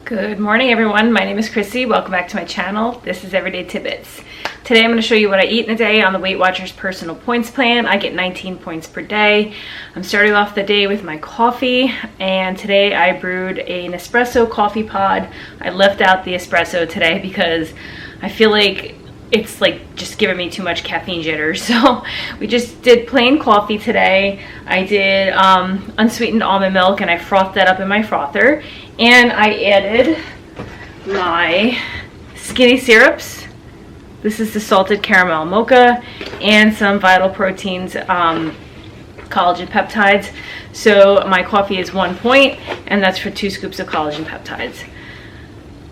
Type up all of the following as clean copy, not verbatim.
Good morning everyone, my name is Chrissy. Welcome back to my channel. This is Everyday Tidbits. Today I'm going to show you what I eat in a day on the Weight Watchers personal points plan. I get 19 points per day. I'm starting off the day with my coffee, and today I brewed an espresso coffee pod. I left out the espresso today because I feel like it's like just giving me too much caffeine jitters. So we just did plain coffee today. I did unsweetened almond milk and I frothed that up in my frother. And I added my skinny syrups. This is the salted caramel mocha and some Vital Proteins collagen peptides. So my coffee is 1 point, and that's for 2 scoops of collagen peptides.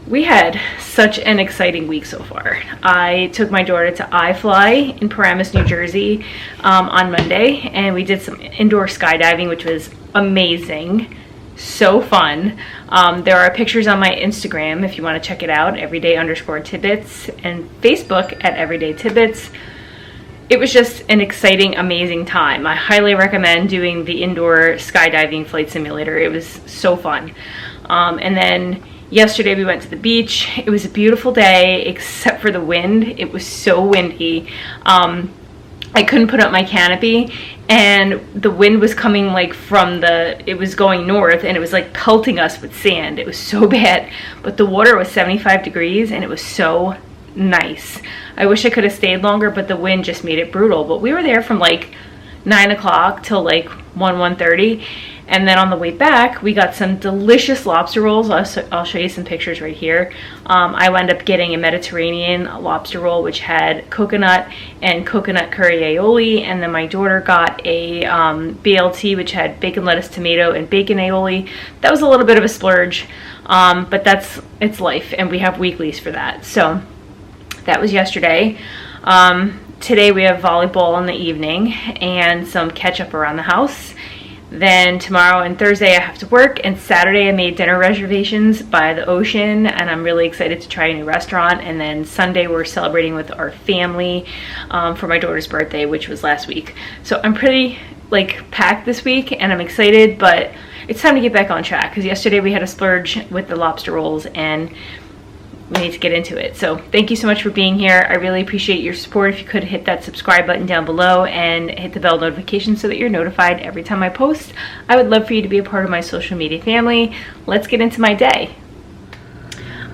We had such an exciting week so far. I took my daughter to iFly in Paramus, New Jersey on Monday, and we did some indoor skydiving, which was amazing. So fun. There are pictures on my Instagram if you want to check it out, everyday_tidbits, and Facebook at everydaytidbits. It was just an exciting, amazing time. I highly recommend doing the indoor skydiving flight simulator. It was so fun. And then yesterday we went to the beach. It was a beautiful day except for the wind. It was so windy. I couldn't put up my canopy, and the wind was coming like from it was going north, and it was like pelting us with sand. It was so bad, but the water was 75 degrees and it was so nice. I wish I could have stayed longer, but the wind just made it brutal. But we were there from like 9 o'clock till like 1:30, and then on the way back we got some delicious lobster rolls. I'll show you some pictures right here. I wound up getting a Mediterranean lobster roll which had coconut and coconut curry aioli, and then my daughter got a BLT which had bacon, lettuce, tomato, and bacon aioli. That was a little bit of a splurge, but it's life, and we have weeklies for that. So that was yesterday. Today we have volleyball in the evening and some catch up around the house. Then tomorrow and Thursday I have to work, and Saturday I made dinner reservations by the ocean, and I'm really excited to try a new restaurant. And then Sunday we're celebrating with our family for my daughter's birthday, which was last week. So I'm pretty like packed this week, and I'm excited, but it's time to get back on track because yesterday we had a splurge with the lobster rolls and we need to get into it. So thank you so much for being here. I really appreciate your support. If you could hit that subscribe button down below and hit the bell notification so that you're notified every time I post. I would love for you to be a part of my social media family. Let's get into my day.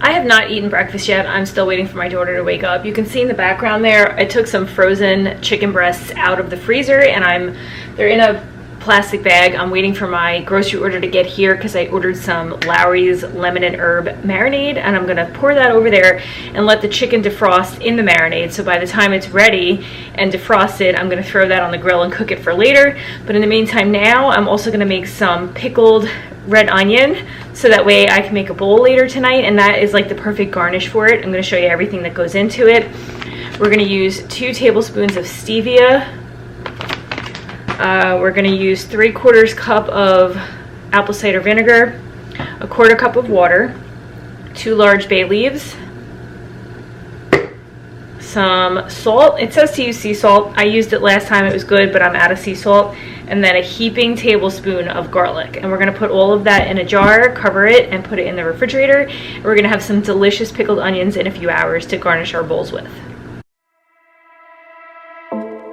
I have not eaten breakfast yet. I'm still waiting for my daughter to wake up. You can see in the background there, I took some frozen chicken breasts out of the freezer, and they're in a plastic bag. I'm waiting for my grocery order to get here because I ordered some Lowry's lemon and herb marinade, and I'm gonna pour that over there and let the chicken defrost in the marinade. So by the time it's ready and defrosted, I'm gonna throw that on the grill and cook it for later. But in the meantime now, I'm also gonna make some pickled red onion so that way I can make a bowl later tonight, and that is like the perfect garnish for it. I'm gonna show you everything that goes into it. We're gonna use 2 tablespoons of stevia. We're going to use 3/4 cup of apple cider vinegar, 1/4 cup of water, 2 large bay leaves, some salt. It says to use sea salt. I used it last time, it was good, but I'm out of sea salt. And then a heaping tablespoon of garlic. And we're going to put all of that in a jar, cover it, and put it in the refrigerator. And we're going to have some delicious pickled onions in a few hours to garnish our bowls with.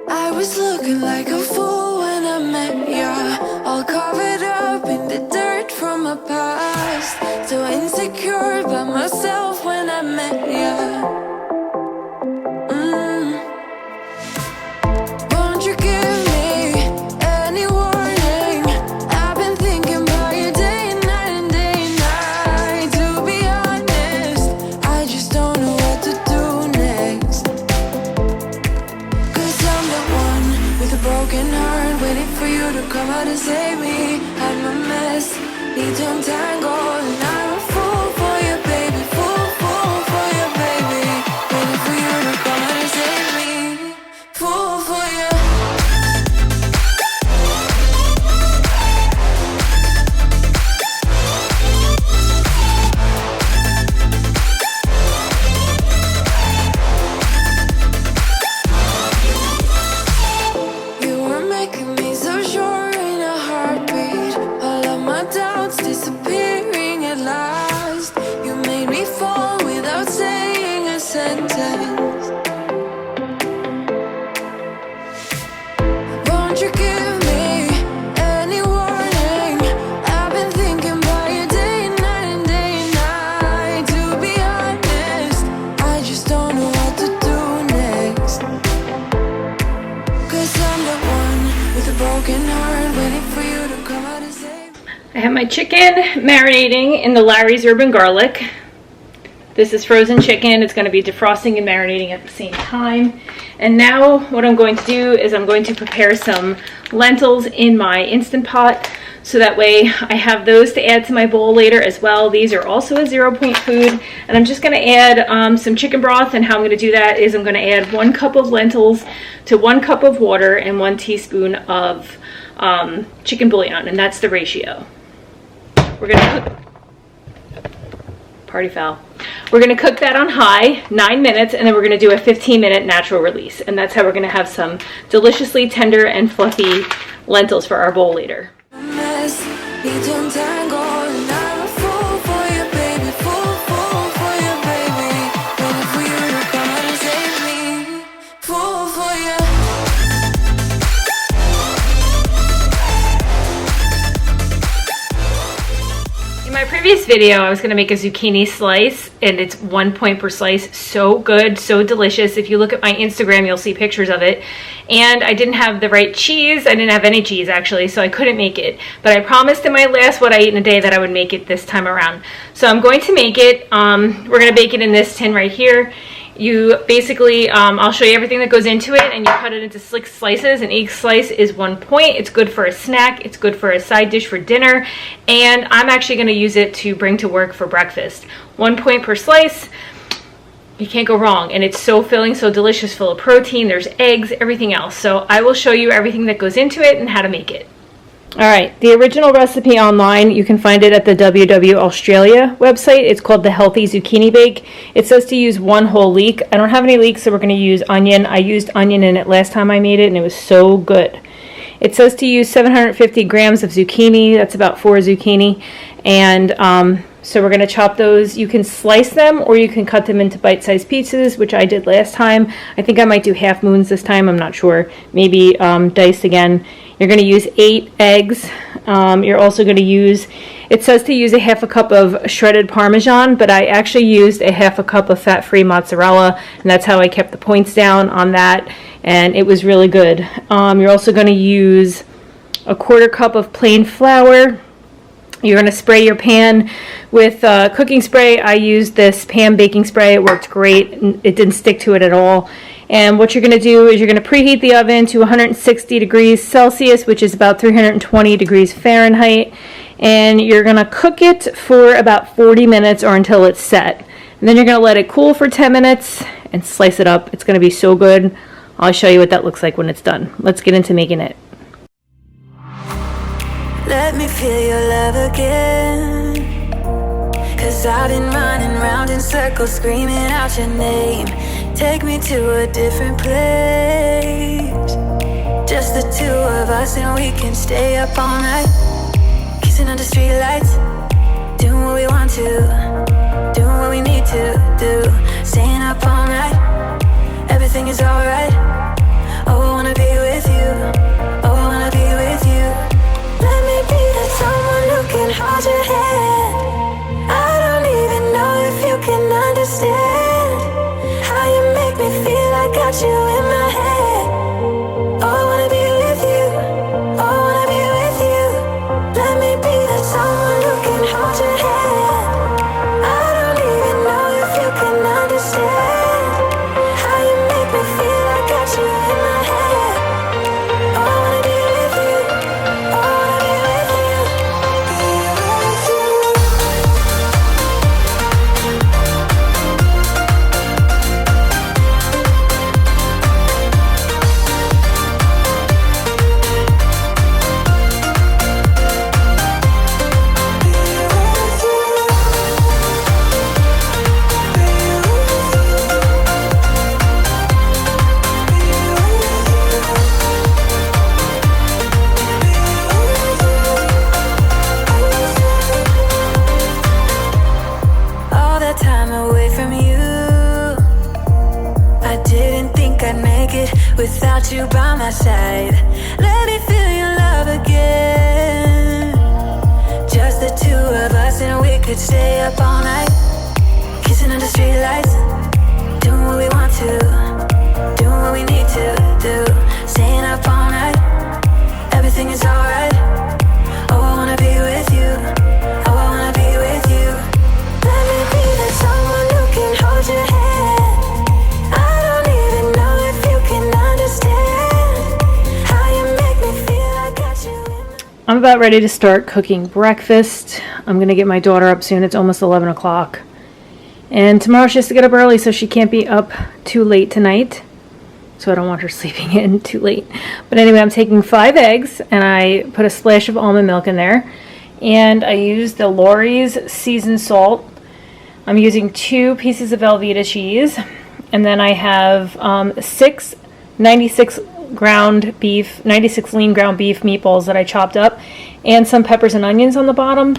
I was looking like a fool when I met ya, all covered up in the dirt from my past. So insecure by myself when I met ya. Won't you give me any warning? I've been thinking about you day and night and day and night. To be honest, I just don't know what to do next. With a broken heart, waiting for you to come out and save me. I'm a mess, need to untangle, and I'm a fool for you, baby. Fool for you, baby. Waiting for you to come out and save me. Fool for you. Disappearing at last. Won't you give me any warning? I've been thinking about you day and night and day and night. To be honest, I just don't know what to do next. 'Cause I'm the one with a broken heart, waiting for you to come out and save me. I have my chicken marinating in the Larry's Urban Garlic. This is frozen chicken. It's going to be defrosting and marinating at the same time. And now what I'm going to do is I'm going to prepare some lentils in my Instant Pot, so that way I have those to add to my bowl later as well. These are also a 0-point food. And I'm just going to add some chicken broth, and how I'm going to do that is I'm going to add 1 cup of lentils to 1 cup of water and 1 teaspoon of chicken bouillon, and that's the ratio. We're going to cook. Party foul. We're going to cook that on high, 9 minutes, and then we're going to do a 15-minute natural release. And that's how we're going to have some deliciously tender and fluffy lentils for our bowl later. Mess, we don't tangle, and I'm a fool for you, baby. Fool for you, baby. Waiting for you to come out and save me. Fool for you. In my previous video, I was going to make a zucchini slice, and it's 1 point per slice. So good, so delicious. If you look at my Instagram, you'll see pictures of it. And I didn't have the right cheese. I didn't have any cheese, actually, so I couldn't make it. But I promised in my last What I Eat in a Day that I would make it this time around. So I'm going to make it. We're going to bake it in this tin right here. You basically, I'll show you everything that goes into it, and you cut it into 6 slices, and each slice is 1 point. It's good for a snack, it's good for a side dish for dinner, and I'm actually going to use it to bring to work for breakfast. 1 point per slice, you can't go wrong, and it's so filling, so delicious, full of protein, there's eggs, everything else. So I will show you everything that goes into it and how to make it. Alright, the original recipe online, you can find it at the WW Australia website. It's called the Healthy Zucchini Bake. It says to use 1 whole leek. I don't have any leeks, so we're going to use onion. I used onion in it last time I made it, and it was so good. It says to use 750 grams of zucchini. That's about 4 zucchini. And so we're going to chop those. You can slice them, or you can cut them into bite-sized pieces, which I did last time. I think I might do half moons this time. I'm not sure. Maybe diced again. You're going to use 8 eggs. You're also going to use, it says to use a half a cup of shredded Parmesan, but I actually used a half a cup of fat-free mozzarella, and that's how I kept the points down on that, and it was really good. You're also going to use a 1/4 cup of plain flour. You're going to spray your pan with cooking spray. I used this pan baking spray. It worked great. It didn't stick to it at all. And what you're going to do is you're going to preheat the oven to 160 degrees Celsius, which is about 320 degrees Fahrenheit. And you're going to cook it for about 40 minutes or until it's set. And then you're going to let it cool for 10 minutes and slice it up. It's going to be so good. I'll show you what that looks like when it's done. Let's get into making it. Let me feel your love again. 'Cause I've been running round in circles, screaming out your name. Take me to a different place. Just the 2 of us, and we can stay up all night, kissing under streetlights, doing what we want to, doing what we need to do, staying up all night. Everything is alright. Oh, I wanna be with you. Oh, I wanna be with you. Let me be that someone who can hold your hand. I don't even know if you can understand how you make me feel. I got you in my head. Oh, I wanna be with you. Oh, I wanna be with you. Let me be that someone who can hold your hand. I don't even know if you can understand how you make me feel. I got you in my head. Oh, Could stay up all night, kissing under streetlights, doing what we want to, doing what we need to do. Staying up all night, everything is alright. Oh, I wanna be with you. Oh, I wanna be with you. Let me be that someone who can hold your hand. I don't even know if you can understand how you make me feel. I got you in. I'm about ready to start cooking breakfast. I'm gonna get my daughter up soon. It's almost 11 o'clock. And tomorrow she has to get up early, so she can't be up too late tonight. So I don't want her sleeping in too late. But anyway, I'm taking 5 eggs, and I put a splash of almond milk in there. And I used the Lori's seasoned salt. I'm using 2 pieces of Velveeta cheese. And then I have 6 96 ground beef, 96 lean ground beef meatballs that I chopped up, and some peppers and onions on the bottom.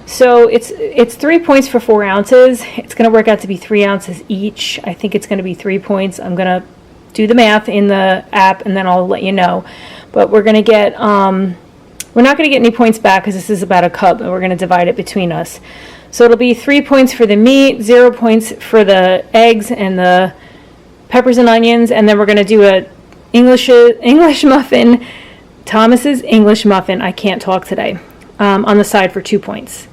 So it's 3 points for 4 ounces. It's going to work out to be 3 ounces each. I think it's going to be 3 points. I'm going to do the math in the app, and then I'll let you know. But we're going to get, we're not going to get any points back because this is about a cup, and we're going to divide it between us. So it'll be 3 points for the meat, 0 points for the eggs and the peppers and onions, and then we're going to do a English muffin, Thomas's English muffin. I can't talk today. On the side for 2 points.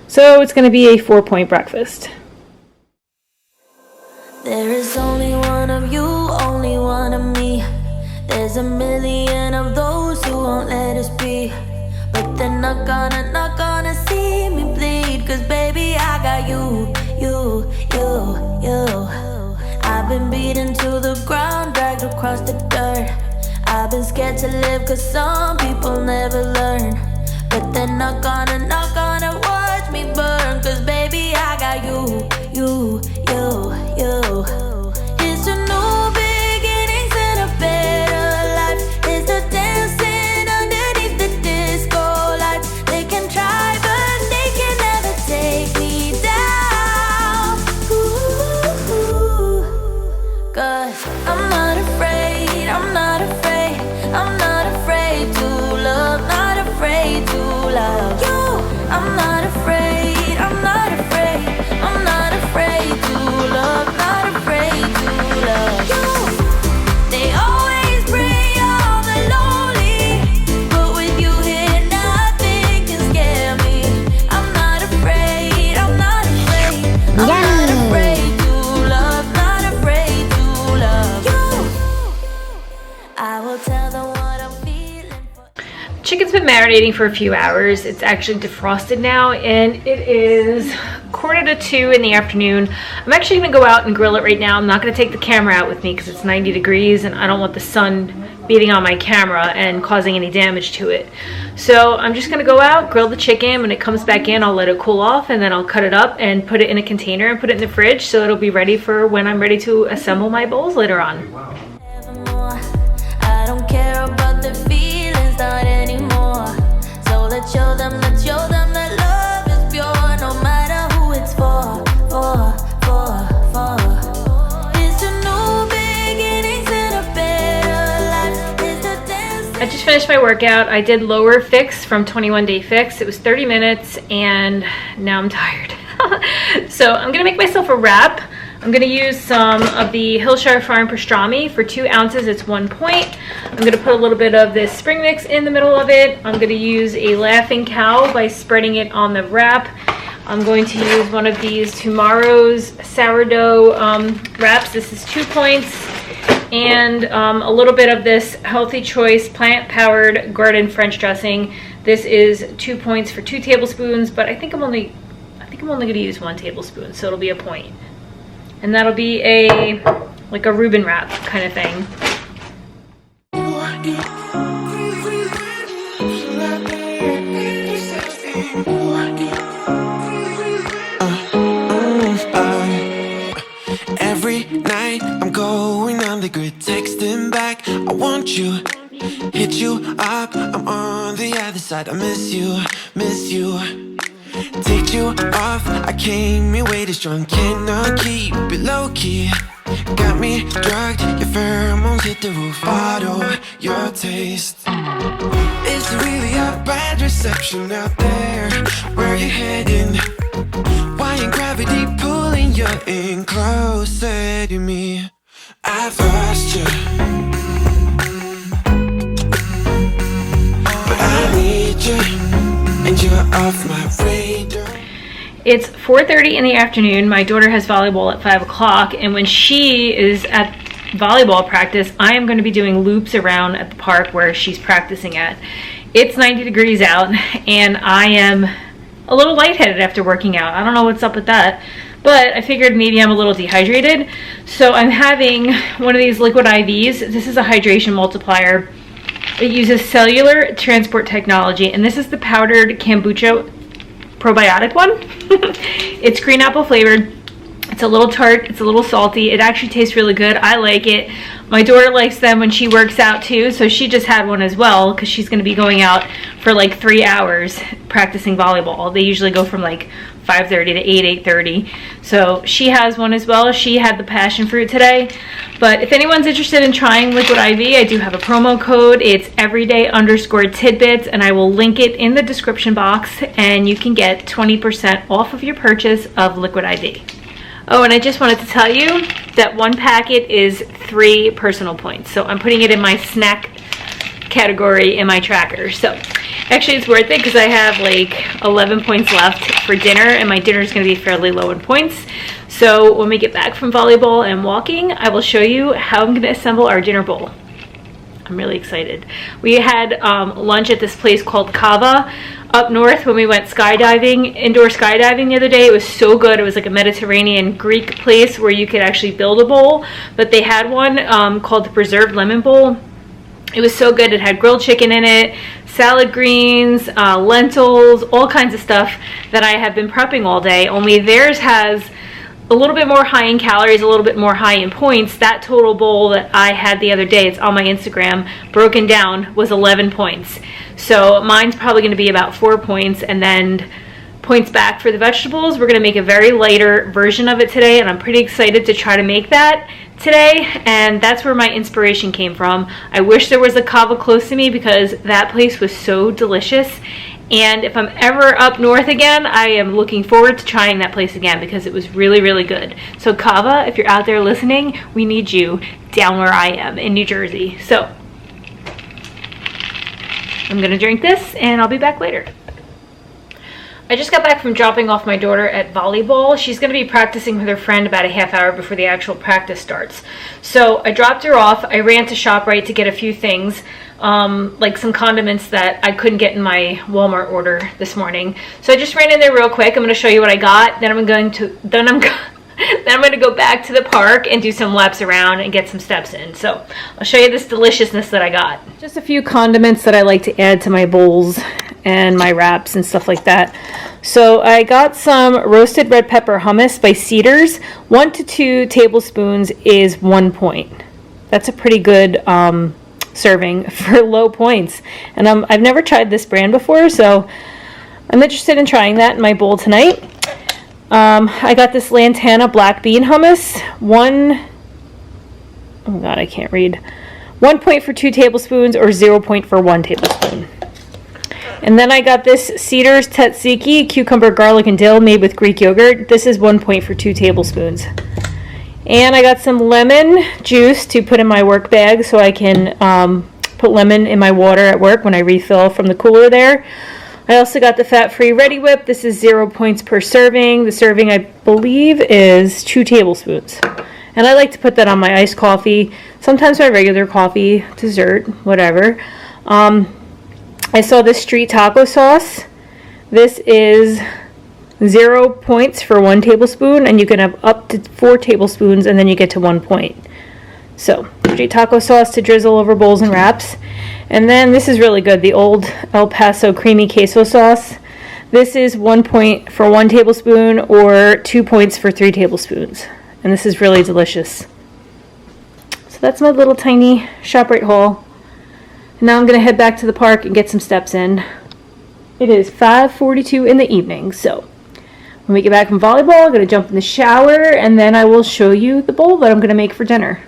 So it's going to be a 4-point breakfast. There is only one of you, only one of me. There's a million of those who won't let us be. But they're not gonna see me bleed. Cause baby, I got you. I've been beaten to the ground, dragged across the dirt. I've been scared to live cause some people never learn. But they're not gonna watch me burn. Cause baby, I got you. It's a new beginnings and a better life. It's the dancing underneath the disco lights. They can try but they can never take me down. Cause I'm not afraid, I'm not afraid, I'm not afraid to love, not afraid to love you. I'm not afraid, I'm not afraid, I'm not afraid to love, not afraid to love you. They always bring all the lonely, but with you here nothing can scare me. I'm not afraid, I'm not afraid, I'm not afraid to love, not afraid to love you. I will tell them what I'm feeling for. Chicken's been marinating for a few hours. It's actually defrosted now, and it is 1:45 in the afternoon. I'm actually going to go out and grill it right now. I'm not going to take the camera out with me because it's 90 degrees and I don't want the sun beating on my camera and causing any damage to it. So I'm just going to go out, grill the chicken. When it comes back in, I'll let it cool off, and then I'll cut it up and put it in a container and put it in the fridge so it'll be ready for when I'm ready to assemble my bowls later on. Evermore. I don't care about the feelings, not anymore. So let's show them that love is pure, no matter who it's for. It's a new beginnings and a better life. It's the dance. I just finished my workout. I did lower fix from 21 Day Fix. It was 30 minutes and now I'm tired. So I'm gonna make myself a wrap. I'm gonna use some of the Hillshire Farm pastrami for 2 ounces. It's 1 point. I'm gonna put a little bit of this spring mix in the middle of it. I'm gonna use a Laughing Cow by spreading it on the wrap. I'm going to use one of these Tomorrow's sourdough wraps. This is 2 points. And a little bit of this Healthy Choice plant-powered garden French dressing. This is 2 points for 2 tablespoons, but I think I'm only going to use 1 tablespoon, so it'll be a point. And that'll be like a Reuben wrap kind of thing. Every night I'm going on the grid, texting back, I want you, hit you up, I'm on the other side, I miss you. Take you off, I came here way too strong, cannot keep it low key. Got me drugged, your pheromones hit the roof, bottle your taste. It's really a bad reception out there, where you heading? Why ain't gravity pulling you in closer to me? I've lost you, but I need you, and you're off my radar. It's 4:30 in the afternoon. My daughter has volleyball at 5 o'clock, and when she is at volleyball practice, I am going to be doing loops around at the park where she's practicing at. It's 90 degrees out, and I am a little lightheaded after working out. I don't know what's up with that, but I figured maybe I'm a little dehydrated. So I'm having one of these liquid IVs. This is a hydration multiplier. It uses cellular transport technology, and this is the powdered kombucha probiotic one. It's green apple flavored. It's a little tart, it's a little salty. It actually tastes really good. I like it. My daughter likes them when she works out too, so she just had one as well because she's going to be going out for like 3 hours practicing volleyball. They usually go from like 5:30 to 8:30. So she has one as well. She had the passion fruit today. But if anyone's interested in trying liquid IV, I do have a promo code. It's everyday_tidbits, and I will link it in the description box, and you can get 20% off of your purchase of liquid IV. Oh, and I just wanted to tell you that one packet is 3 personal points. So I'm putting it in my snack category in my tracker. So actually it's worth it because I have like 11 points left for dinner, and my dinner is going to be fairly low in points. So when we get back from volleyball and walking, I will show you how I'm going to assemble our dinner bowl. I'm really excited. We had lunch at this place called Carpe up north when we went skydiving, indoor skydiving the other day. It was so good. It was like a Mediterranean Greek place where you could actually build a bowl, but they had one called the preserved lemon bowl. It was so good. It had grilled chicken in it, salad greens, lentils, all kinds of stuff that I have been prepping all day, only theirs has a little bit more high in calories, a little bit more high in points. That total bowl that I had the other day, it's on my Instagram, broken down, was 11 points. So mine's probably going to be about 4 points, and then points back for the vegetables. We're going to make a very lighter version of it today, and I'm pretty excited to try to make that today, and that's where my inspiration came from. I wish there was a Cava close to me because that place was so delicious. And if I'm ever up north again, I am looking forward to trying that place again because it was really, really good. So Cava, if you're out there listening, we need you down where I am in New Jersey. So I'm gonna drink this and I'll be back later. I just got back from dropping off my daughter at volleyball. She's going to be practicing with her friend about a half hour before the actual practice starts. So I dropped her off. I ran to ShopRite to get a few things, like some condiments that I couldn't get in my Walmart order this morning. So I just ran in there real quick. I'm going to show you what I got. Then I'm going to go back to the park and do some laps around and get some steps in. So I'll show you this deliciousness that I got. Just a few condiments that I like to add to my bowls and my wraps and stuff like that. So I got some roasted red pepper hummus by Cedars. 1 to 2 tablespoons is 1 point. That's a pretty good serving for low points. And I've never tried this brand before, so I'm interested in trying that in my bowl tonight. I got this Lantana black bean hummus. 1 point for 2 tablespoons or 0 point for 1 tablespoon. And then I got this Cedars tzatziki, cucumber, garlic, and dill made with Greek yogurt. This is 1 point for 2 tablespoons. And I got some lemon juice to put in my work bag so I can put lemon in my water at work when I refill from the cooler there. I also got the fat-free Ready Whip. This is 0 points per serving. The serving, I believe, is 2 tablespoons. And I like to put that on my iced coffee, sometimes my regular coffee, dessert, whatever. I saw this street taco sauce. This is 0 points for 1 tablespoon, and you can have up to 4 tablespoons, and then you get to 1 point. So, street taco sauce to drizzle over bowls and wraps. And then this is really good, the old El Paso creamy queso sauce. This is 1 point for 1 tablespoon or 2 points for 3 tablespoons. And this is really delicious. So that's my little tiny ShopRite haul. And now I'm going to head back to the park and get some steps in. It is 5:42 in the evening, so when we get back from volleyball, I'm going to jump in the shower, and then I will show you the bowl that I'm going to make for dinner.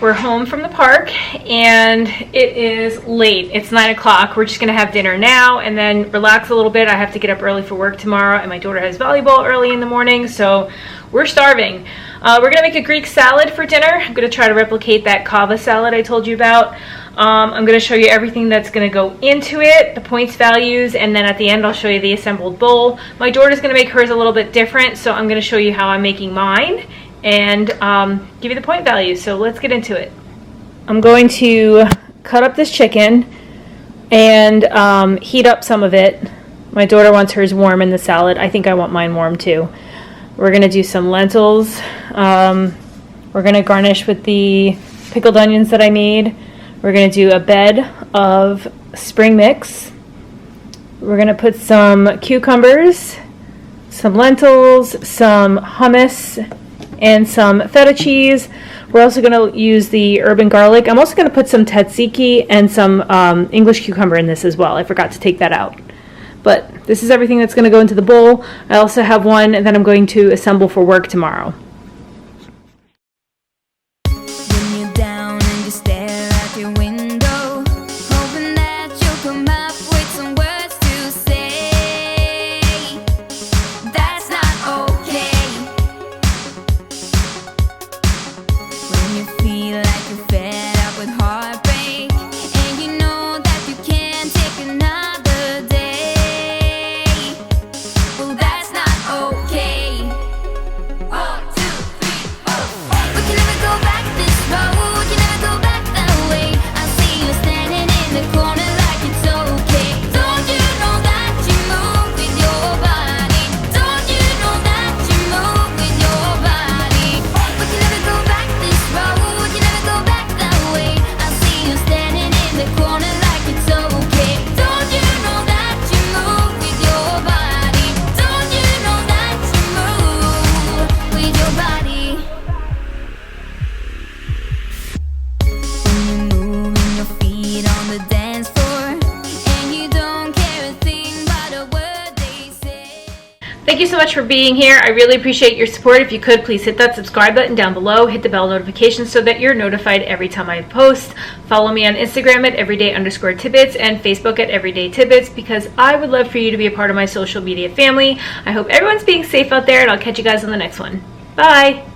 We're home from the park and it is late. It's 9 o'clock. We're just gonna have dinner now and then relax a little bit. I have to get up early for work tomorrow and my daughter has volleyball early in the morning, so we're starving. We're gonna make a Greek salad for dinner. I'm gonna try to replicate that kava salad I told you about. I'm gonna show you everything that's gonna go into it, the points values, and then at the end I'll show you the assembled bowl. My daughter's gonna make hers a little bit different, so I'm gonna show you how I'm making mine and give you the point value. So let's get into it. I'm going to cut up this chicken and heat up some of it. My daughter wants hers warm in the salad. I think I want mine warm too. We're going to do some lentils. We're going to garnish with the pickled onions that I made. We're going to do a bed of spring mix. We're going to put some cucumbers, some lentils, some hummus, and some feta cheese. We're also going to use the herb and garlic. I'm also going to put some tzatziki and some English cucumber in this as well. I forgot to take that out. But this is everything that's going to go into the bowl. I also have one that I'm going to assemble for work tomorrow. Thank you so much for being here. I really appreciate your support. If you could, please hit that subscribe button down below. Hit the bell notification so that you're notified every time I post. Follow me on Instagram at everyday_tidbits and Facebook at everydaytidbits because I would love for you to be a part of my social media family. I hope everyone's being safe out there and I'll catch you guys on the next one. Bye!